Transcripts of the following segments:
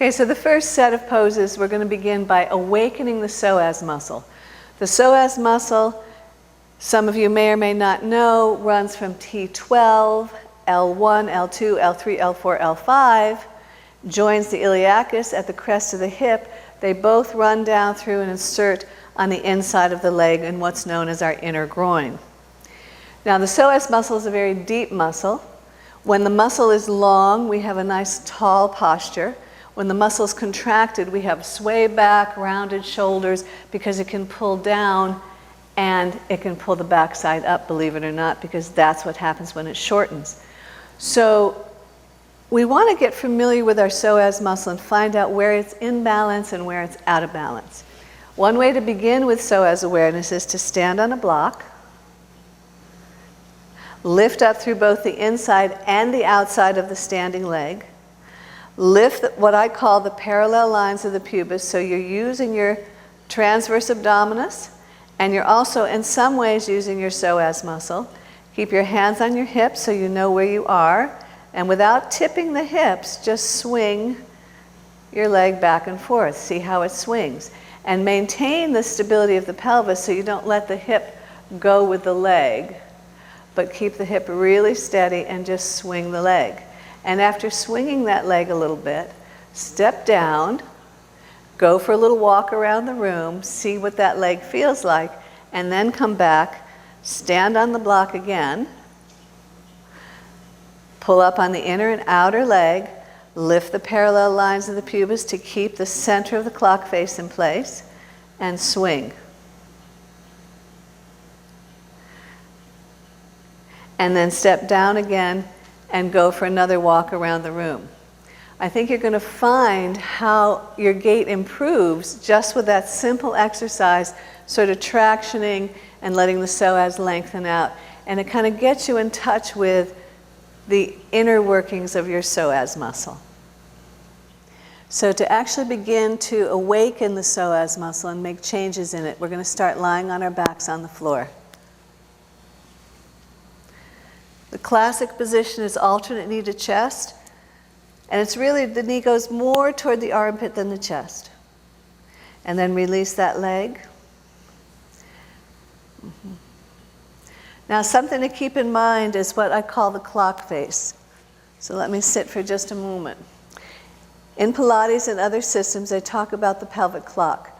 Okay, so the first set of poses, we're going to begin by awakening the psoas muscle. The psoas muscle, some of you may or may not know, runs from T12, L1, L2, L3, L4, L5, joins the iliacus at the crest of the hip. They both run down through and insert on the inside of the leg in what's known as our inner groin. Now, the psoas muscle is a very deep muscle. When the muscle is long, we have a nice tall posture. When the muscle is contracted, we have sway back, rounded shoulders, because it can pull down and it can pull the backside up, believe it or not, because that's what happens when it shortens. So we want to get familiar with our psoas muscle and find out where it's in balance and where it's out of balance. One way to begin with psoas awareness is to stand on a block, lift up through both the inside and the outside of the standing leg, lift what I call the parallel lines of the pubis, so you're using your transverse abdominis, and you're also in some ways using your psoas muscle. Keep your hands on your hips so you know where you are, and without tipping the hips, just swing your leg back and forth. See how it swings. And maintain the stability of the pelvis so you don't let the hip go with the leg, but keep the hip really steady and just swing the leg. And after swinging that leg a little bit, step down, go for a little walk around the room, see what that leg feels like, and then come back, stand on the block again, pull up on the inner and outer leg, lift the parallel lines of the pubis to keep the center of the clock face in place, and swing. And then step down again and go for another walk around the room. I think you're going to find how your gait improves just with that simple exercise, sort of tractioning and letting the psoas lengthen out. And it kind of gets you in touch with the inner workings of your psoas muscle. So to actually begin to awaken the psoas muscle and make changes in it, we're going to start lying on our backs on the floor. The classic position is alternate knee to chest, and it's really the knee goes more toward the armpit than the chest. And then release that leg. Now, something to keep in mind is what I call the clock face. So let me sit for just a moment. In Pilates and other systems, they talk about the pelvic clock.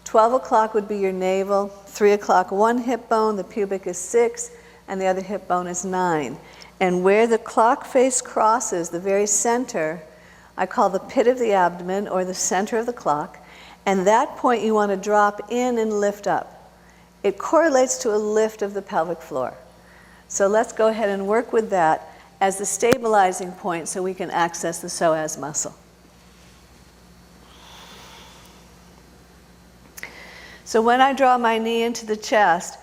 12 o'clock would be your navel, 3 o'clock one hip bone, the pubic is 6, and the other hip bone is 9. And where the clock face crosses, the very center, I call the pit of the abdomen, or the center of the clock, and that point you want to drop in and lift up. It correlates to a lift of the pelvic floor. So let's go ahead and work with that as the stabilizing point so we can access the psoas muscle. So when I draw my knee into the chest,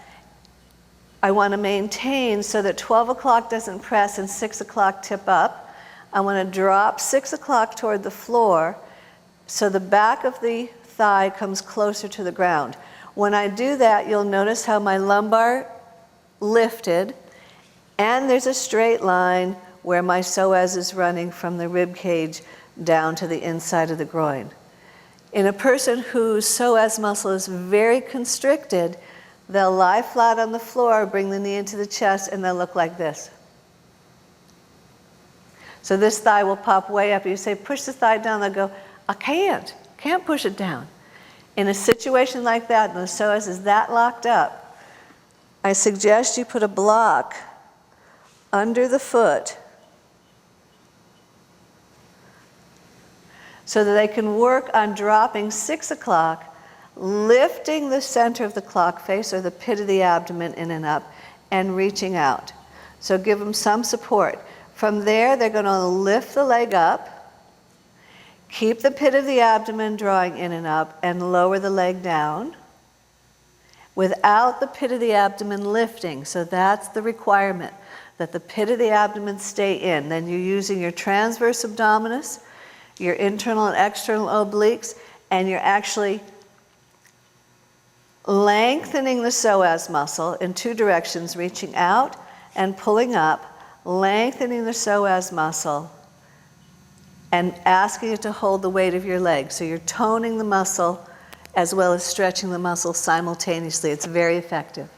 I want to maintain so that 12 o'clock doesn't press and 6 o'clock tip up. I want to drop 6 o'clock toward the floor so the back of the thigh comes closer to the ground. When I do that, you'll notice how my lumbar lifted, and there's a straight line where my psoas is running from the rib cage down to the inside of the groin. In a person whose psoas muscle is very constricted, they'll lie flat on the floor, bring the knee into the chest, and they'll look like this. So this thigh will pop way up. You say, push the thigh down. They'll go, I can't push it down. In a situation like that, the psoas is that locked up, I suggest you put a block under the foot so that they can work on dropping 6 o'clock, lifting the center of the clock face or the pit of the abdomen in and up, and reaching out. So give them some support. From there, they're going to lift the leg up, keep the pit of the abdomen drawing in and up, and lower the leg down without the pit of the abdomen lifting. So that's the requirement, that the pit of the abdomen stay in. Then you're using your transverse abdominis, your internal and external obliques, and you're actually lengthening the psoas muscle in two directions, reaching out and pulling up, lengthening the psoas muscle and asking it to hold the weight of your leg. So you're toning the muscle as well as stretching the muscle simultaneously. It's very effective.